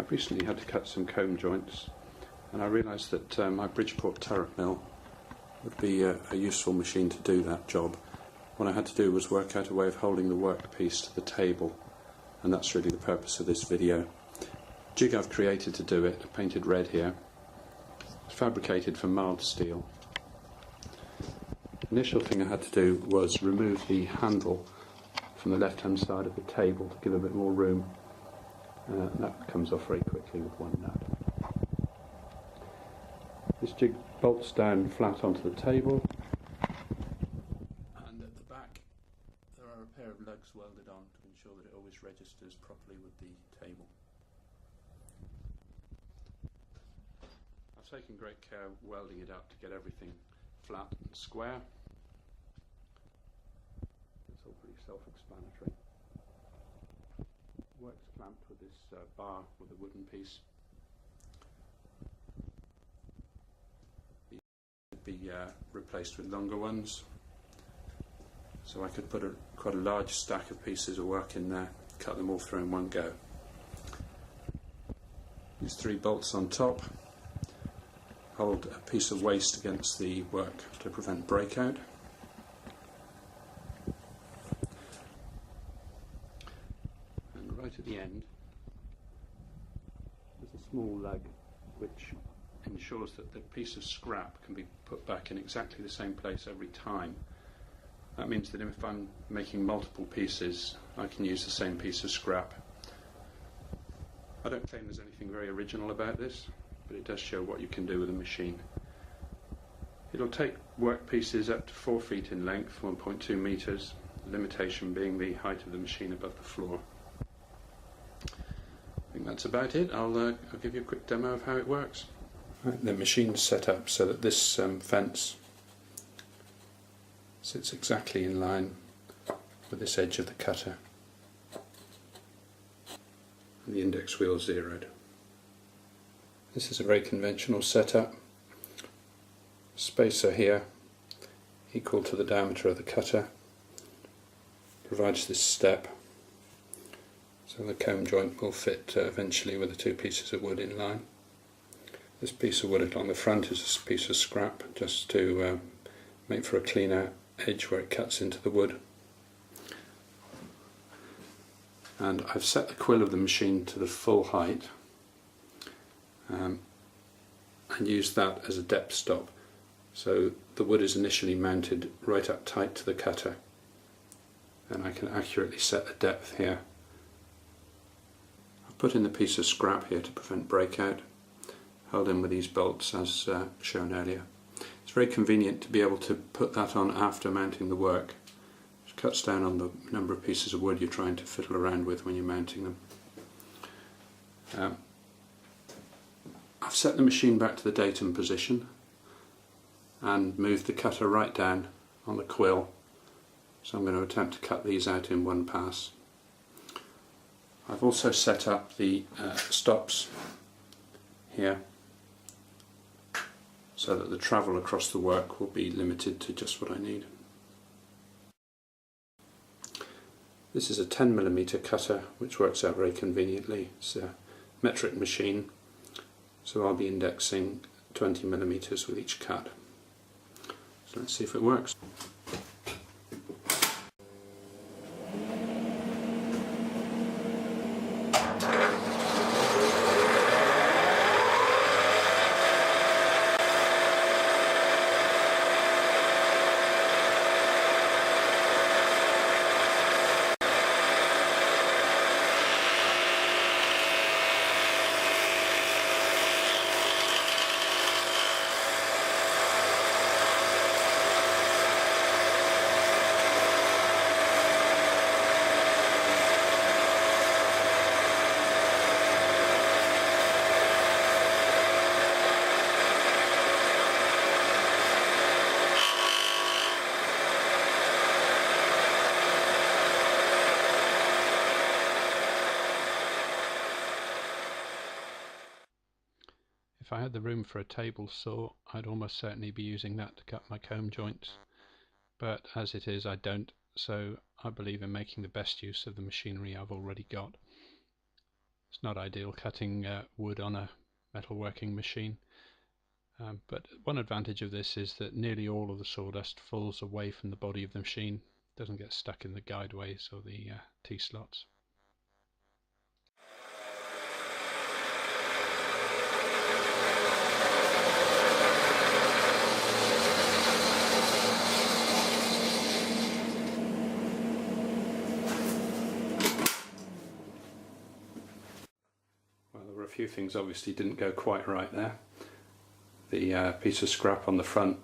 I've recently had to cut some comb joints, and I realised that my Bridgeport Turret Mill would be a useful machine to do that job. What I had to do was work out a way of holding the workpiece to the table, and that's really the purpose of this video. Jig I've created to do it, painted red here, it's fabricated from mild steel. The initial thing I had to do was remove the handle from the left hand side of the table to give a bit more room. That comes off very quickly with one nut. This jig bolts down flat onto the table, and at the back there are a pair of lugs welded on to ensure that it always registers properly with the table. I've taken great care welding it up to get everything flat and square. It's all pretty self-explanatory. Works clamped with this bar with a wooden piece. These could be replaced with longer ones, so I could put quite a large stack of pieces of work in there, cut them all through in one go. These 3 bolts on top hold a piece of waste against the work to prevent breakout. Right at the end there's a small lug which ensures that the piece of scrap can be put back in exactly the same place every time. That means that if I'm making multiple pieces, I can use the same piece of scrap. I don't claim there's anything very original about this, but it does show what you can do with a machine. It'll take work pieces up to 4 feet in length, 1.2 meters, the limitation being the height of the machine above the floor. I think that's about it. I'll give you a quick demo of how it works. Right, the machine's set up so that this fence sits exactly in line with this edge of the cutter, and the index wheel zeroed. This is a very conventional setup. Spacer here equal to the diameter of the cutter provides this step, so the comb joint will fit eventually with the 2 pieces of wood in line. This piece of wood along the front is a piece of scrap just to make for a cleaner edge where it cuts into the wood. And I've set the quill of the machine to the full height and used that as a depth stop. So the wood is initially mounted right up tight to the cutter, and I can accurately set the depth here. Put in the piece of scrap here to prevent breakout, held in with these bolts as shown earlier. It's very convenient to be able to put that on after mounting the work. It cuts down on the number of pieces of wood you're trying to fiddle around with when you're mounting them. I've set the machine back to the datum position and moved the cutter right down on the quill, so I'm going to attempt to cut these out in one pass. I've also set up the stops here so that the travel across the work will be limited to just what I need. This is a 10mm cutter which works out very conveniently. It's a metric machine, so I'll be indexing 20mm with each cut. So let's see if it works. If I had the room for a table saw, I'd almost certainly be using that to cut my comb joints, but as it is I don't, so I believe in making the best use of the machinery I've already got. It's not ideal cutting wood on a metalworking machine, but one advantage of this is that nearly all of the sawdust falls away from the body of the machine, doesn't get stuck in the guideways or the T-slots. Well, there were a few things obviously didn't go quite right there. The piece of scrap on the front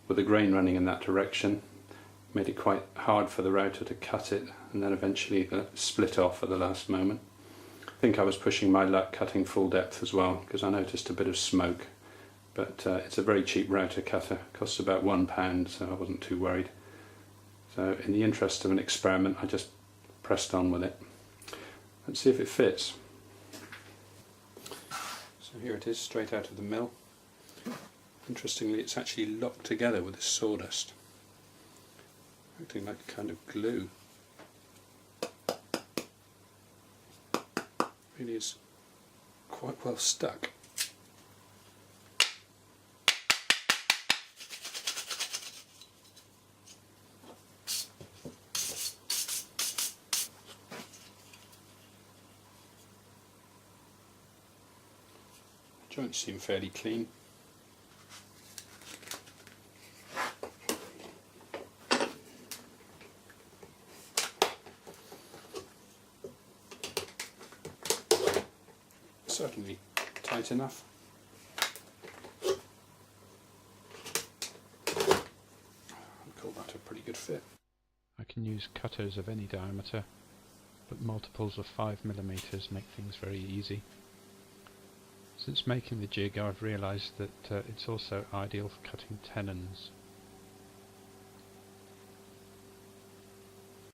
with the grain running in that direction made it quite hard for the router to cut it, and then eventually it split off at the last moment. I think I was pushing my luck cutting full depth as well, because I noticed a bit of smoke, but it's a very cheap router cutter, costs about £1, so I wasn't too worried. So in the interest of an experiment, I just pressed on with it. Let's see if it fits. So here it is, straight out of the mill. Interestingly, it's actually locked together with this sawdust, acting like a kind of glue. Really is quite well stuck. The joints seem fairly clean. Certainly tight enough. I'd call that a pretty good fit. I can use cutters of any diameter, but multiples of 5mm make things very easy. Since making the jig, I've realised that it's also ideal for cutting tenons.